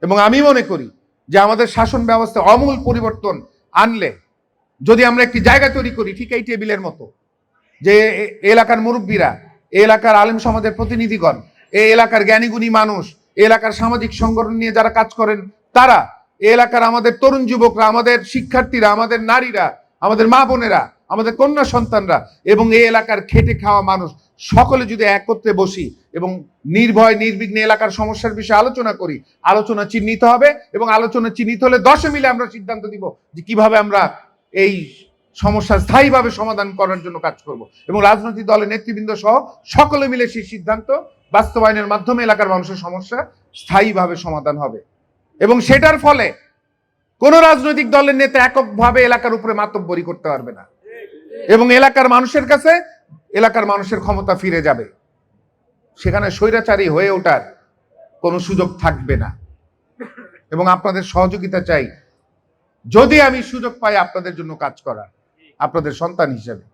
এবং আমি মনে করি যে আমাদের শাসন ব্যবস্থায় আমূল পরিবর্তন আনলে, যদি আমরা একটি জায়গা তৈরি করি ঠিক এই টেবিলের মতো, যে এলাকার মুরব্বীরা, এলাকার আলেম সমাজের প্রতিনিধিগণ, এই এলাকার জ্ঞানীগুণী মানুষ, এলাকার সামাজিক সংগঠন নিয়ে যারা কাজ করেন তারা, এলাকার আমাদের তরুণ যুবকরা, আমাদের শিক্ষার্থীরা, আমাদের নারীরা, আমাদের মা বোনেরা, আমাদের কন্যা সন্তানরা এবং এই এলাকার খেটে খাওয়া মানুষ সকলে যদি একত্রে বসি এবং নির্ভয় নির্বিঘ্নে এলাকার সমস্যার বিষয়ে আলোচনা করি, আলোচনা চিহ্নিত হবে এবং আলোচনা চিহ্নিত হলে 10 মিলে আমরা সিদ্ধান্ত দিব যে কিভাবে আমরা এই সমস্যা স্থায়ীভাবে সমাধান করার জন্য কাজ করব। এবং রাজনৈতিক দলের নেতৃবৃন্দ সহ সকলে মিলে সেই সিদ্ধান্ত বাস্তবায়নের মাধ্যমে এলাকার মানুষের সমস্যা স্থায়ীভাবে সমাধান হবে। এবং সেটার ফলে কোন রাজনৈতিক দলের নেতা এককভাবে এলাকার উপরে মাতব্বরি করতে পারবে না এবং এলাকার মানুষের কাছে এলাকার মানুষের ক্ষমতা ফিরে যাবে। সেখানে স্বৈরাচারী হয়ে ওঠার কোনো সুযোগ থাকবে না। এবং আপনাদের সহযোগিতা চাই, যদি আমি সুযোগ পাই আপনাদের জন্য কাজ করার, আপনাদের সন্তান হিসেবে।